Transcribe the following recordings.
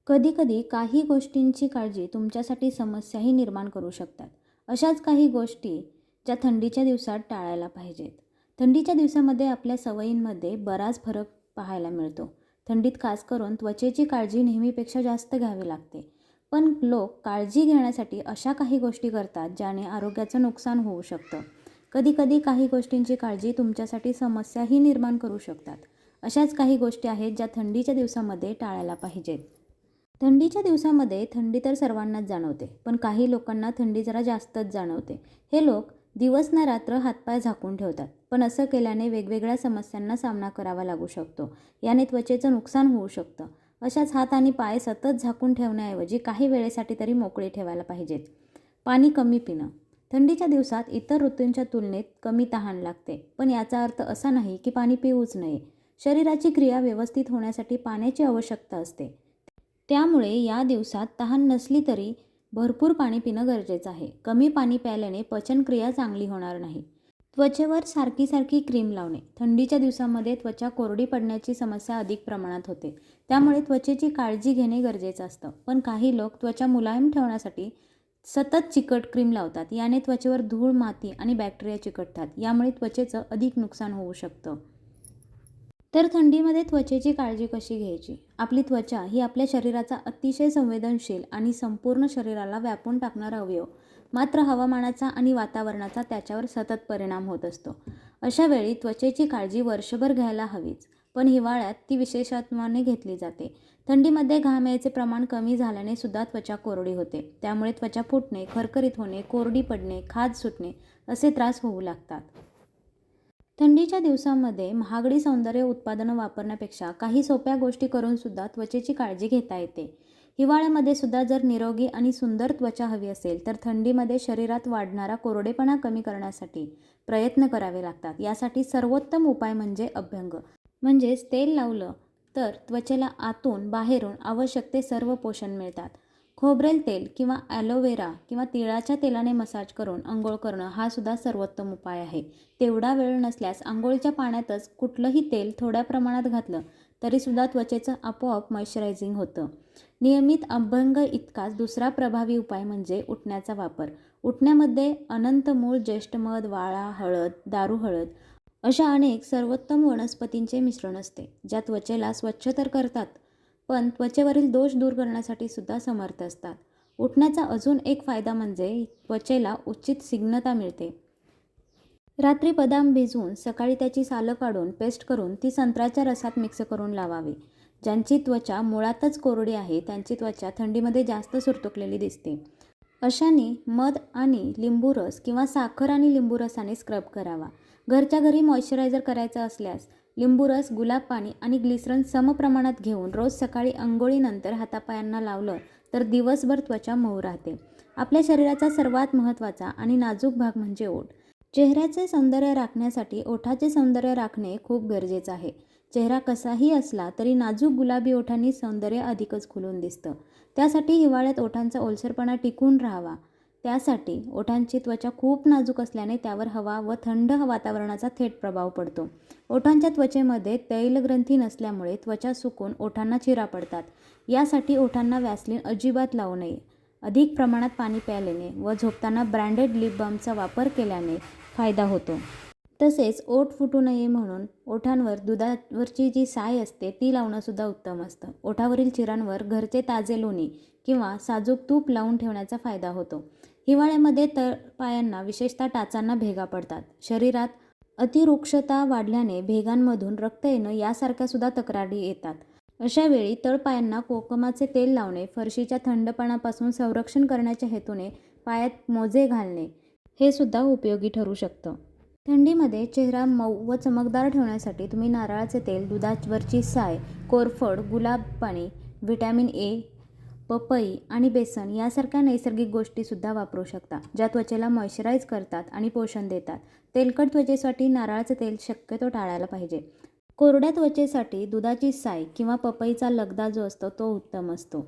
कधी-कधी काही गोष्टींची काळजी तुमच्यासाठी समस्याही निर्माण करू शकतात. अशाच काही गोष्टी ज्या थंडीच्या दिवसात टाळायला पाहिजेत. थंडीच्या दिवसामध्ये आपल्या सवयींमध्ये बराच फरक पाहायला मिळतो. थंडीत खास करून त्वचेची काळजी नेहमीपेक्षा जास्त घ्यावी लागते. पण लोक काळजी घेण्यासाठी अशा काही गोष्टी करतात ज्याने आरोग्याचं नुकसान होऊ शकतं. कधी-कधी काही गोष्टींची काळजी तुमच्यासाठी समस्याही निर्माण करू शकतात. अशाच काही गोष्टी आहेत ज्या थंडीच्या दिवसामध्ये टाळायला पाहिजेत. थंडीच्या दिवसामध्ये थंडी तर सर्वांनाच जाणवते, पण काही लोकांना थंडी जरा जास्तच जाणवते. हे लोक दिवस ना रात्र हातपाय झाकून ठेवतात, पण असं केल्याने वेगवेगळ्या समस्यांना सामना करावा लागू शकतो. याने त्वचेचं नुकसान होऊ शकतं. अशाच हात आणि पाय सतत झाकून ठेवण्याऐवजी काही वेळेसाठी तरी मोकळे ठेवायला पाहिजेत. पाणी कमी पिणं. थंडीच्या दिवसात इतर ऋतूंच्या तुलनेत कमी तहान लागते, पण याचा अर्थ असा नाही की पाणी पिऊच नये. शरीराची क्रिया व्यवस्थित होण्यासाठी पाण्याची आवश्यकता असते. त्यामुळे या दिवसात तहान नसली तरी भरपूर पाणी पिणं गरजेचं आहे. कमी पाणी प्यायल्याने पचनक्रिया चांगली होणार नाही. त्वचेवर सारखी सारखी क्रीम लावणे. थंडीच्या दिवसामध्ये त्वचा कोरडी पडण्याची समस्या अधिक प्रमाणात होते. त्यामुळे त्वचेची काळजी घेणे गरजेचं असतं. पण काही लोक त्वचा मुलायम ठेवण्यासाठी सतत चिकट क्रीम लावतात. याने त्वचेवर धूळ, माती आणि बॅक्टेरिया चिकटतात. यामुळे त्वचेचं अधिक नुकसान होऊ शकतं. तर थंडीमध्ये त्वचेची काळजी कशी घ्यायची? आपली त्वचा ही आपल्या शरीराचा अतिशय संवेदनशील आणि संपूर्ण शरीराला व्यापून टाकणारा अवयव. मात्र हवामानाचा आणि वातावरणाचा त्याच्यावर सतत परिणाम होत असतो. अशा वेळी त्वचेची काळजी वर्षभर घ्यायला हवीच, पण हिवाळ्यात ती विशेषत्वाने घेतली जाते. थंडीमध्ये घाम यायचे प्रमाण कमी झाल्याने सुद्धा त्वचा कोरडी होते. त्यामुळे त्वचा फुटणे, खरखरीत होणे, कोरडी पडणे, खाज सुटणे असे त्रास होऊ लागतात. थंडीच्या दिवसांमध्ये महागडी सौंदर्य उत्पादनं वापरण्यापेक्षा काही सोप्या गोष्टी करून सुद्धा त्वचेची काळजी घेता येते. हिवाळ्यामध्ये सुद्धा जर निरोगी आणि सुंदर त्वचा हवी असेल तर थंडीमध्ये शरीरात वाढणारा कोरडेपणा कमी करण्यासाठी प्रयत्न करावे लागतात. यासाठी सर्वोत्तम उपाय म्हणजे अभ्यंग. म्हणजेच तेल लावलं तर त्वचेला आतून बाहेरून आवश्यक ते सर्व पोषण मिळतात. खोबरेल तेल किंवा ॲलोवेरा किंवा तिळाच्या तेलाने मसाज करून अंघोळ करणं हा सुद्धा सर्वोत्तम उपाय आहे. तेवढा वेळ नसल्यास अंघोळीच्या पाण्यातच कुठलंही तेल थोड्या प्रमाणात घातलं तरीसुद्धा त्वचेचं आपोआप मॉइश्चरायझिंग होतं. नियमित अभ्यंग इतकाच दुसरा प्रभावी उपाय म्हणजे उटण्याचा वापर. उटण्यामध्ये अनंतमूळ, ज्येष्ठमध, वाळा, हळद, दारू हळद अशा अनेक सर्वोत्तम वनस्पतींचे मिश्रण असते, ज्या त्वचेला स्वच्छ तर करतात, पण त्वचेवरील दोष दूर करण्यासाठी सुद्धा समर्थ असतात. उटण्याचा अजून एक फायदा म्हणजे त्वचेला उचित स्निग्धता मिळते. रात्री बदाम भिजवून सकाळी त्याची सालं काढून पेस्ट करून ती संत्र्याच्या रसात मिक्स करून लावावी. ज्यांची त्वचा मुळातच कोरडी आहे त्यांची त्वचा थंडीमध्ये जास्त सुरतुकलेली दिसते. अशांनी मध आणि लिंबू रस किंवा साखर आणि लिंबू रसाने स्क्रब करावा. घरच्या घरी मॉइश्चरायझर करायचं असल्यास लिंबू रस, गुलाब पाणी आणि ग्लिसरॉल समप्रमाणात घेऊन रोज सकाळी अंघोळीनंतर हातापायांना लावलं तर दिवसभर त्वचा मऊ राहते. आपल्या शरीराचा सर्वात महत्त्वाचा आणि नाजूक भाग म्हणजे ओठ. चेहऱ्याचे सौंदर्य राखण्यासाठी ओठाचे सौंदर्य राखणे खूप गरजेचं आहे. चेहरा कसाही असला तरी नाजूक गुलाबी ओठांनी सौंदर्य अधिकच खुलून दिसतं. त्यासाठी हिवाळ्यात ओठांचा ओलसरपणा टिकून राहावा. त्यासाठी ओठांची त्वचा खूप नाजूक असल्याने त्यावर हवा व थंड वातावरणाचा थेट प्रभाव पडतो. ओठांच्या त्वचेमध्ये तैलग्रंथी नसल्यामुळे त्वचा सुकून ओठांना चिरा पडतात. यासाठी ओठांना व्हॅसलीन अजिबात लावू नये. अधिक प्रमाणात पाणी प्यायल्याने व झोपताना ब्रँडेड लिप बामचा वापर केल्याने फायदा होतो. तसेच ओठ फुटू नये म्हणून ओठांवर दुधावरची जी साय असते ती लावणं सुद्धा उत्तम असतं. ओठावरील चिरांवर घरचे ताजे लोणी किंवा साजूक तूप लावून ठेवण्याचा फायदा होतो. हिवाळ्यामध्ये तळपायांना विशेषतः टाचांना भेगा पडतात. शरीरात अतिरुक्षता वाढल्याने भेगांमधून रक्त येणं यासारख्या सुद्धा तक्रारी येतात. अशा वेळी तळपायांना कोकमाचे तेल लावणे, फरशीच्या थंडपणापासून संरक्षण करण्याच्या हेतूने पायात मोजे घालणे हे सुद्धा उपयोगी ठरू शकतं. थंडीमध्ये चेहरा मऊ व चमकदार ठेवण्यासाठी तुम्ही नारळाचे तेल, दुधावरची साय, कोरफड, गुलाब पाणी, व्हिटॅमिन ए, पपई आणि बेसन यासारख्या नैसर्गिक गोष्टीसुद्धा वापरू शकता, ज्या त्वचेला मॉइश्चराईज करतात आणि पोषण देतात. तेलकट त्वचेसाठी नारळाचे तेल शक्यतो टाळायला पाहिजे. कोरड्या त्वचेसाठी दुधाची साय किंवा पपईचा लगदा जो असतो तो उत्तम असतो.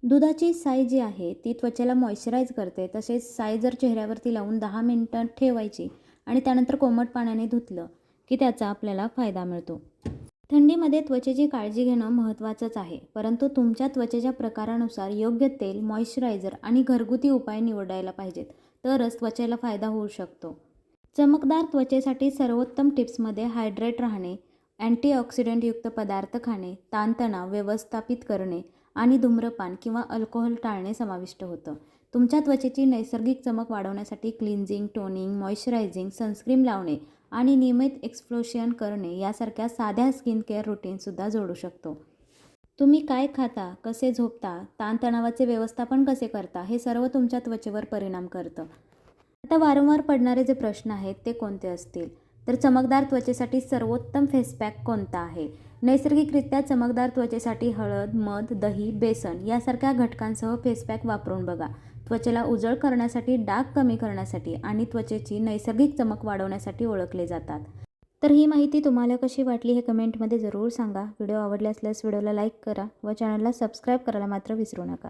दुधाची साय जी आहे ती त्वचेला मॉइश्चराईज करते. तसेच साय जर चेहऱ्यावरती लावून 10 मिनिटं ठेवायची आणि त्यानंतर कोमट पाण्याने धुतलं की त्याचा आपल्याला फायदा मिळतो. थंडीमध्ये त्वचेची काळजी घेणं महत्त्वाचंच आहे, परंतु तुमच्या त्वचेच्या प्रकारानुसार योग्य तेल, मॉइश्चरायझर आणि घरगुती उपाय निवडायला पाहिजेत, तरच त्वचेला फायदा होऊ शकतो. चमकदार त्वचेसाठी सर्वोत्तम टिप्समध्ये हायड्रेट राहणे, अँटीऑक्सिडंटयुक्त पदार्थ खाणे, ताणतणाव व्यवस्थापित करणे आणि धूम्रपान किंवा अल्कोहोल टाळणे समाविष्ट होतं. तुमच्या त्वचेची नैसर्गिक चमक वाढवण्यासाठी क्लिन्झिंग, टोनिंग, मॉइश्चरायझिंग, सनस्क्रीन लावणे आणि नियमित एक्सफोलिएशन करणे यासारख्या साध्या स्किन केअर रूटीनसुद्धा जोडू शकतो. तुम्ही काय खाता, कसे झोपता, ताणतणावाचे व्यवस्थापन कसे करता, हे सर्व तुमच्या त्वचेवर परिणाम करतं. आता वारंवार पडणारे जे प्रश्न आहेत ते कोणते असतील, तर चमकदार त्वचेसाठी सर्वोत्तम फेस पॅक कोणता आहे? नैसर्गिकरित्या चमकदार त्वचेसाठी हळद, मध, दही, बेसन यासारख्या घटकांसह फेस पॅक वापरून बघा. त्वचेला उजळ करण्यासाठी, डाग कमी करण्यासाठी आणि त्वचेची नैसर्गिक चमक वाढवण्यासाठी ओळखले जातात. तर ही माहिती तुम्हाला कशी वाटली हे कमेंटमध्ये जरूर सांगा. व्हिडिओ आवडला असल्यास व्हिडिओला लाईक करा व चॅनलला सबस्क्राईब करायला मात्र विसरू नका.